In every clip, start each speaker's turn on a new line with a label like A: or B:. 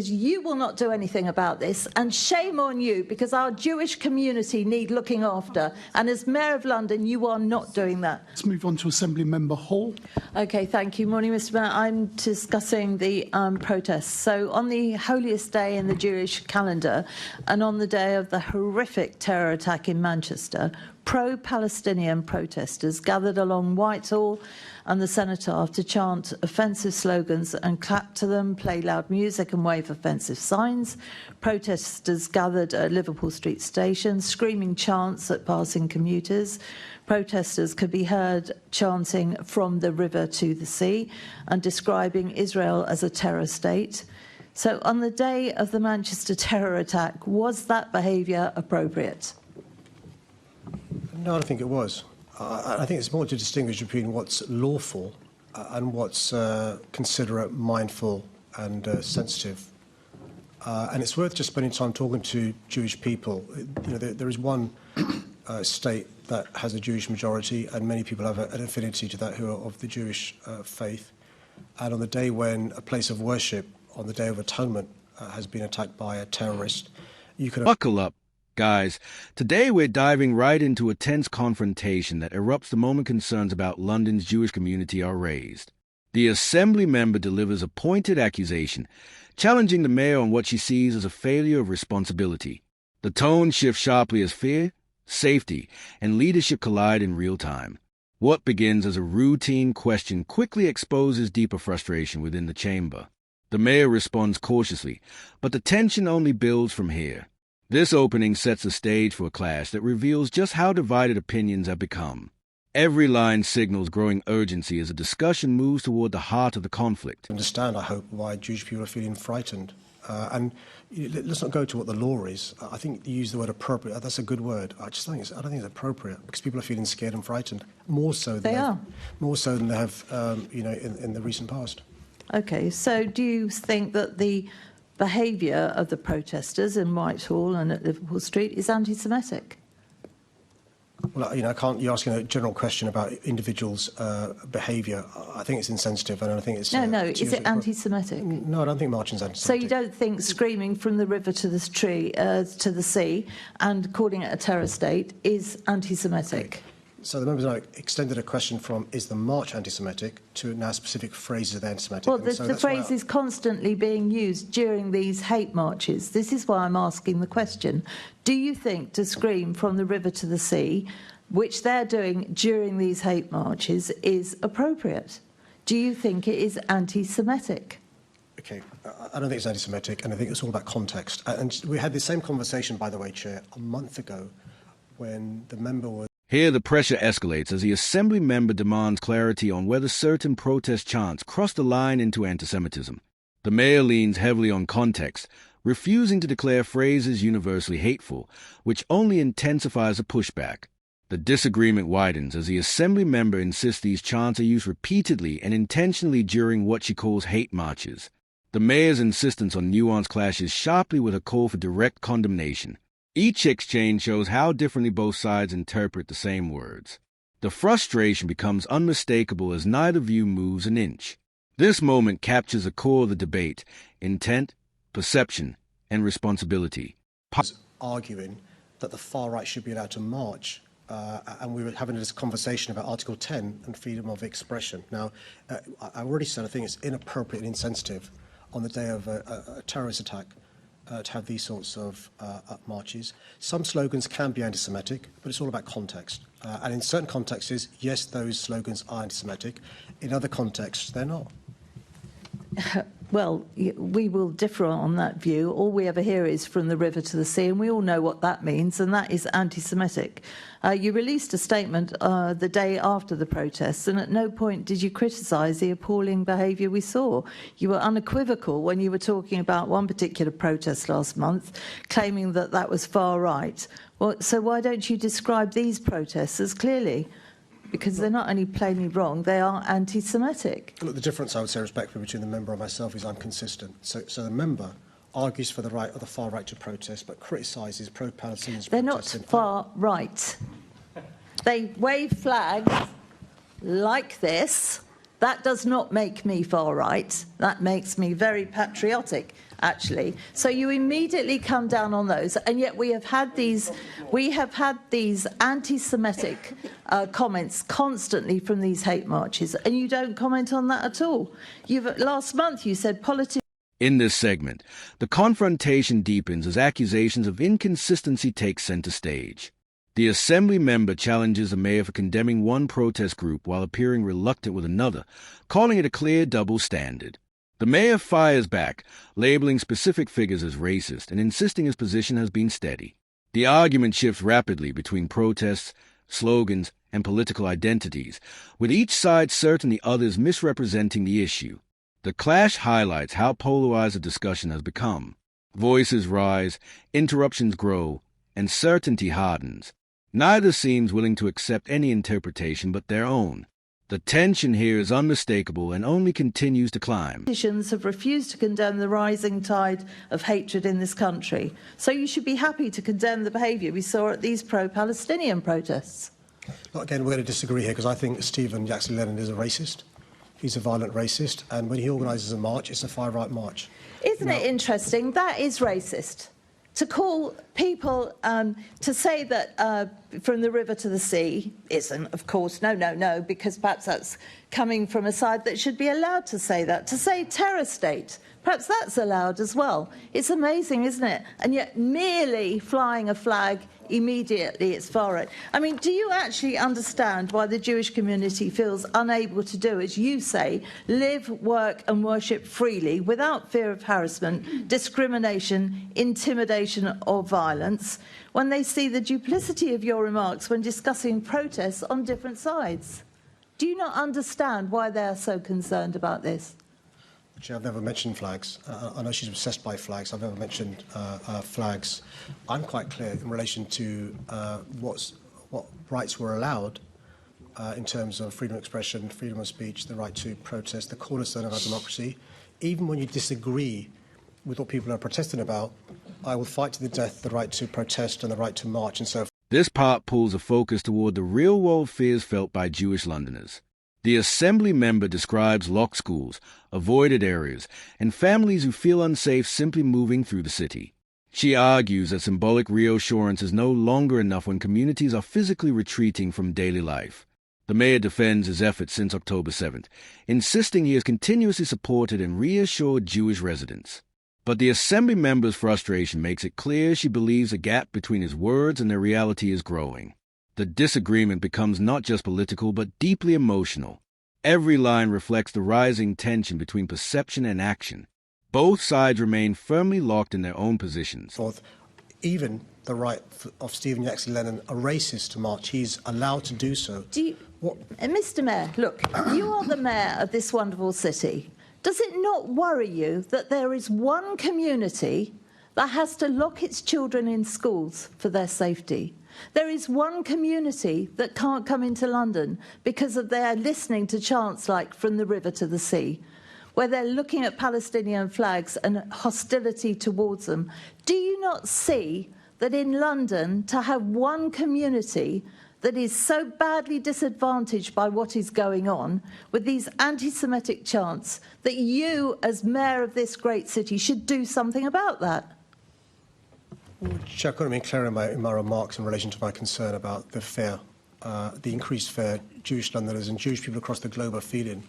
A: You will not do anything about this, and shame on you, because our Jewish community need looking after, and as Mayor of London you are not doing that.
B: Let's move on to Assembly Member Hall.
A: Okay, thank you. Morning, Mr. Mayor. I'm discussing the protests. So on the holiest day in the Jewish calendar and on the day of the horrific terror attack in Manchester, pro-Palestinian protesters gathered along Whitehall and the Cenotaph to chant offensive slogans and clap to them, play loud music and wave offensive signs. Protesters gathered at Liverpool Street Station, screaming chants at passing commuters. Protesters could be heard chanting "from the river to the sea" and describing Israel as a terror state. So on the day of the Manchester terror attack, was that behaviour appropriate?
C: No, I don't think it was. I think it's more to distinguish between what's lawful and what's considerate, mindful and sensitive. And it's worth just spending time talking to Jewish people. You know, there is one state that has a Jewish majority, and many people have an affinity to that who are of the Jewish faith. And on the day when a place of worship, on the Day of Atonement, has been attacked by a terrorist, you can...
D: Buckle up, guys. Today we're diving right into a tense confrontation that erupts the moment concerns about London's Jewish community are raised. The Assembly member delivers a pointed accusation, challenging the mayor on what she sees as a failure of responsibility. The tone shifts sharply as fear, safety, and leadership collide in real time. What begins as a routine question quickly exposes deeper frustration within the chamber. The mayor responds cautiously, but the tension only builds from here. This opening sets the stage for a clash that reveals just how divided opinions have become. Every line signals growing urgency as the discussion moves toward the heart of the conflict.
C: Understand, I hope, why Jewish people are feeling frightened. And let's not go to what the law is. I think you use the word appropriate. That's a good word. I don't think it's appropriate because people are feeling scared and frightened more so than they have, in the recent past.
A: Okay, so do you think that the behaviour of the protesters in Whitehall and at Liverpool Street is anti-Semitic?
C: Well, you're asking a general question about individuals' behaviour. I think it's insensitive, and I think it's...
A: No, is it anti-Semitic?
C: No, I don't think marching's anti-Semitic.
A: So you don't think screaming "from the river to the sea" and calling it a terror state is anti-Semitic?
C: Okay. So the members now extended a question from "is the march anti-Semitic" to now specific phrases of anti-Semitic.
A: Well, the phrase is constantly being used during these hate marches. This is why I'm asking the question. Do you think to scream "from the river to the sea," which they're doing during these hate marches, is appropriate? Do you think it is anti-Semitic?
C: Okay, I don't think it's anti-Semitic, and I think it's all about context. And we had the same conversation, by the way, Chair, a month ago when the member was...
D: Here the pressure escalates as the Assembly member demands clarity on whether certain protest chants cross the line into anti-Semitism. The mayor leans heavily on context, refusing to declare phrases universally hateful, which only intensifies the pushback. The disagreement widens as the Assembly member insists these chants are used repeatedly and intentionally during what she calls hate marches. The mayor's insistence on nuanced clashes sharply with a call for direct condemnation. Each exchange shows how differently both sides interpret the same words. The frustration becomes unmistakable as neither view moves an inch. This moment captures the core of the debate: intent, perception, and responsibility.
C: Arguing that the far right should be allowed to march, and we were having this conversation about Article 10 and freedom of expression. Now, I already said I think it's inappropriate and insensitive on the day of a terrorist attack to have these sorts of marches. Some slogans can be anti-Semitic, but it's all about context. And in certain contexts, yes, those slogans are anti-Semitic. In other contexts, they're not.
A: Well, we will differ on that view. All we ever hear is "from the river to the sea," and we all know what that means, and that is anti-Semitic. You released a statement the day after the protests, and at no point did you criticise the appalling behaviour we saw. You were unequivocal when you were talking about one particular protest last month, claiming that that was far right. Well, so why don't you describe these protests as clearly? Because they're not only plainly wrong, they are anti-Semitic.
C: Look, the difference, I would say respectfully, between the member and myself is I'm consistent. So the member argues for the right or the far right to protest, but criticises pro-Palestinians.
A: They're not far right. They wave flags like this, That does not make me far right. That makes me very patriotic, actually. So you immediately come down on those, and yet we have had these anti-Semitic comments constantly from these hate marches, and you don't comment on that at all. Last month you said politics.
D: In this segment, the confrontation deepens as accusations of inconsistency take center stage. The Assembly member challenges the mayor for condemning one protest group while appearing reluctant with another, calling it a clear double standard. The mayor fires back, labeling specific figures as racist and insisting his position has been steady. The argument shifts rapidly between protests, slogans, and political identities, with each side certain the other's misrepresenting the issue. The clash highlights how polarized the discussion has become. Voices rise, interruptions grow, and certainty hardens. Neither seems willing to accept any interpretation but their own. The tension here is unmistakable and only continues to climb.
A: Politicians have refused to condemn the rising tide of hatred in this country. So you should be happy to condemn the behaviour we saw at these pro-Palestinian protests.
C: Well, again, we're going to disagree here because I think Stephen Jackson Lennon is a racist. He's a violent racist, and when he organises a march, it's a far-right march.
A: Isn't it interesting? That is racist. To call people, to say that from the river to the sea isn't, of course, no, because perhaps that's coming from a side that should be allowed to say that. To say terror state, perhaps that's allowed as well. It's amazing, isn't it? And yet merely flying a flag, immediately it's far right. I mean, do you actually understand why the Jewish community feels unable to do, as you say, live, work and worship freely without fear of harassment, discrimination, intimidation or violence when they see the duplicity of your remarks when discussing protests on different sides? Do you not understand why they are so concerned about this?
C: I've never mentioned flags. I know she's obsessed by flags. I've never mentioned flags. I'm quite clear in relation to what rights were allowed in terms of freedom of expression, freedom of speech, the right to protest, the cornerstone of our democracy. Even when you disagree with what people are protesting about, I will fight to the death the right to protest and the right to march and so forth.
D: This part pulls a focus toward the real-world fears felt by Jewish Londoners. The Assembly member describes locked schools, avoided areas, and families who feel unsafe simply moving through the city. She argues that symbolic reassurance is no longer enough when communities are physically retreating from daily life. The mayor defends his efforts since October 7th, insisting he has continuously supported and reassured Jewish residents. But the Assembly member's frustration makes it clear she believes the gap between his words and their reality is growing. The disagreement becomes not just political, but deeply emotional. Every line reflects the rising tension between perception and action. Both sides remain firmly locked in their own positions.
C: Even the right of Stephen Jackson Lennon, a racist, to march, he's allowed to do so.
A: Mr. Mayor, look, you are the mayor of this wonderful city. Does it not worry you that there is one community that has to lock its children in schools for their safety? There is one community that can't come into London because of their listening to chants like "From the River to the Sea," where they're looking at Palestinian flags and hostility towards them. Do you not see that in London, to have one community that is so badly disadvantaged by what is going on with these anti-Semitic chants, that you, as mayor of this great city, should do something about that?
C: I couldn't have been clearer in my remarks in relation to my concern about the increased fear Jewish Londoners and Jewish people across the globe are feeling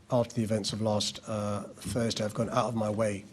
C: after the events of last Thursday. I've gone out of my way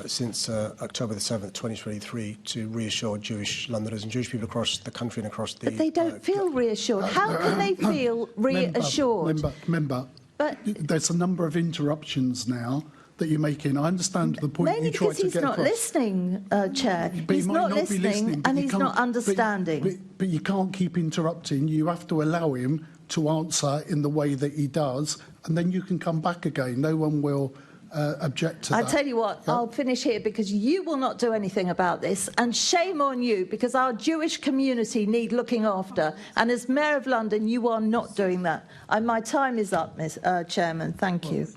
C: since October the 7th, 2023, to reassure Jewish Londoners and Jewish people across the country and across the...
A: But they don't feel reassured. How can they feel reassured?
B: Member,
A: but
B: there's a number of interruptions now that you're making. I understand the point
A: mainly
B: you tried to get across.
A: Mainly because he's not listening, Chair.
B: But
A: he's not listening and he's not understanding.
B: But you can't keep interrupting. You have to allow him to answer in the way that he does, and then you can come back again. No one will object to that.
A: I tell you what, I'll finish here because you will not do anything about this, and shame on you, because our Jewish community need looking after, and as Mayor of London, you are not doing that. My time is up, Chairman. Thank you.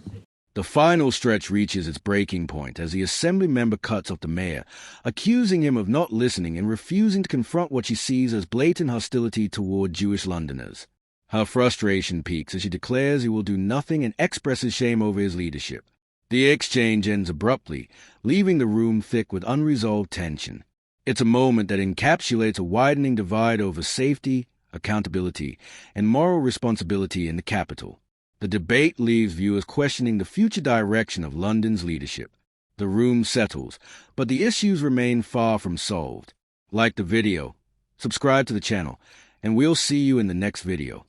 D: The final stretch reaches its breaking point as the Assembly member cuts off the mayor, accusing him of not listening and refusing to confront what she sees as blatant hostility toward Jewish Londoners. Her frustration peaks as she declares he will do nothing and expresses shame over his leadership. The exchange ends abruptly, leaving the room thick with unresolved tension. It's a moment that encapsulates a widening divide over safety, accountability, and moral responsibility in the capital. The debate leaves viewers questioning the future direction of London's leadership. The room settles, but the issues remain far from solved. Like the video, subscribe to the channel, and we'll see you in the next video.